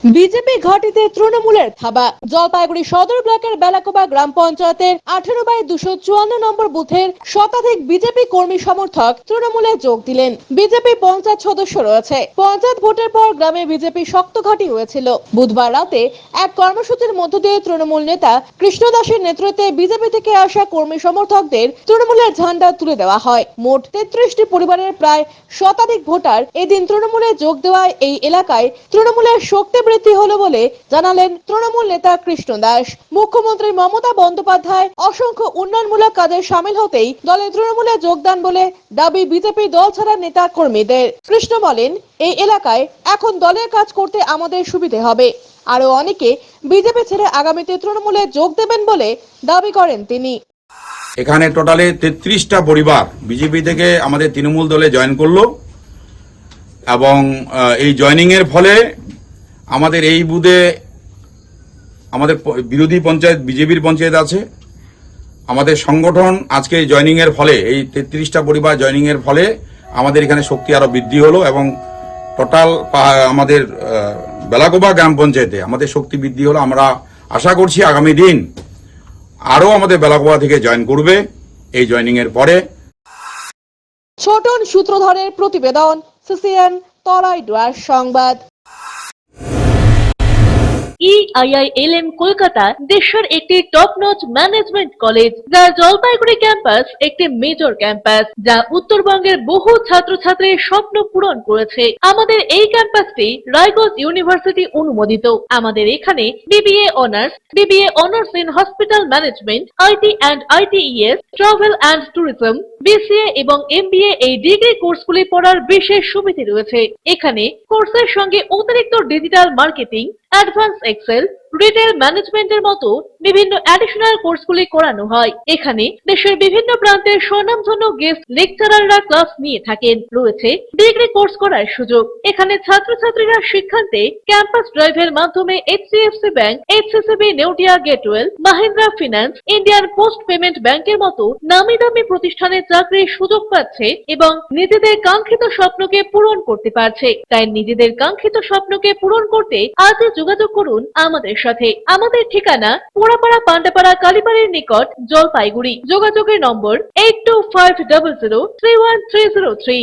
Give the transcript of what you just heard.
BJP ঘাঁটিতে তৃণমূলের থাবা। জলপাইগুড়ি সদর ব্লকের বেলাকোবা গ্রাম পঞ্চায়েতের 18/254 নম্বর বুথের শতাধিক বিজেপি কর্মী সমর্থক তৃণমূলে যোগ দিলেন। বিজেপি পঞ্চায়েত সদস্য রয়েছে। পঞ্চায়েত ভোটের পর গ্রামে বিজেপি শক্ত ঘাঁটি হয়েছিল। বুধবার রাতে এক কর্মসূচির মধ্য দিয়ে তৃণমূল নেতা কৃষ্ণ দাসের নেতৃত্বে বিজেপি থেকে আসা কর্মী সমর্থকদের তৃণমূলের ঝান্ডা তুলে দেওয়া হয়। মোট 33টি পরিবারের প্রায় শতাধিক ভোটার এদিন তৃণমূলে যোগ দেওয়ায় এই এলাকায় তৃণমূলের শক্তি বৃদ্ধি হলো বলে জানালেন তৃণমূল নেতা কৃষ্ণ দাস। মুখ্যমন্ত্রী মমতা বন্দ্যোপাধ্যায় অসংখ্য উন্নয়নমূলক কাজে সামিল হতেই দলে তৃণমূলে যোগদান বলে দাবি বিজেপি দল ছাড়া নেতা কর্মীদের। কৃষ্ণ বলেন, এই এলাকায় এখন দলের কাজ করতে আমাদের সুবিধে হবে। আরো অনেকে বিজেপি ছেড়ে আগামীতে তৃণমূলে যোগ দেবেন বলে দাবি করেন তিনি। এখানে টোটালে 33টা পরিবার বিজেপি থেকে আমাদের তৃণমূল দলে জয়েন করলো এবং এই জয়েনিং এর ফলে আমাদের এই বুথে আমাদের বিরোধী পঞ্চায়েত বিজেপির পঞ্চায়েত আছে। আমাদের সংগঠন আজকে জয়েনিং এর ফলে এই 33টা পরিবার জয়েনিং এর ফলে আমাদের এখানে শক্তি আরো বৃদ্ধি হলো এবং টোটাল আমাদের বেলাকোবা গ্রাম পঞ্চায়েতে আমাদের শক্তি বৃদ্ধি হলো। আমরা আশা করছি আগামী দিন আরো আমাদের বেলাকোবা থেকে জয়েন করবে এই জয়েনিং এর পরে। ছোটন সূত্রধরের প্রতিবেদন, সিসিএন তরাইডুয়ার সংবাদ। EIILM কলকাতা দেশের একটি টপ নচ ম্যানেজমেন্ট কলেজ, যা জলপাইগুড়ি ক্যাম্পাস একটি মেজর ক্যাম্পাস, যা উত্তরবঙ্গের বহু ছাত্রছাত্রীর স্বপ্ন পূরণ করেছে। আমাদের এই ক্যাম্পাসটি রায়গঞ্জ ইউনিভার্সিটি অনুমোদিত। আমাদের এখানে BBA honours in hospital management, IT and ITES, travel and tourism, BCA এবং MBA এই ডিগ্রি কোর্সগুলি পড়ার বিশেষ সুবিধা রয়েছে। এখানে কোর্সের সঙ্গে অতিরিক্ত digital marketing, advance Excel, retail ম্যানেজমেন্টের মতো বিভিন্ন অ্যাডিশনাল কোর্সগুলি করানো হয়। এখানে দেশের বিভিন্ন প্রান্তের স্বনামধন্য গেস্ট লেকচারাররা ক্লাস নিয়ে থাকেন। রয়েছে ডিগ্রি কোর্স করার সুযোগ। এখানে ছাত্রছাত্রীরা শিক্ষান্তে ক্যাম্পাস ড্রাইভের মাধ্যমে HDFC bank, HCCB Neotia Getwell, Mahindra finance, Indian post payment ব্যাংকের মতো নামি দামি প্রতিষ্ঠানে চাকরির সুযোগ পাচ্ছে এবং নিজেদের কাঙ্ক্ষিত স্বপ্নকে পূরণ করতে পারছে। তাই নিজেদের কাঙ্ক্ষিত স্বপ্নকে পূরণ করতে আজই যোগাযোগ করুন আমাদের সাথে। আমাদের ঠিকানা পোড়াপাড়া পান্ডাপাড়া কালীবাড়ির নিকট, জলপাইগুড়ি। যোগাযোগের নম্বর 8250031303।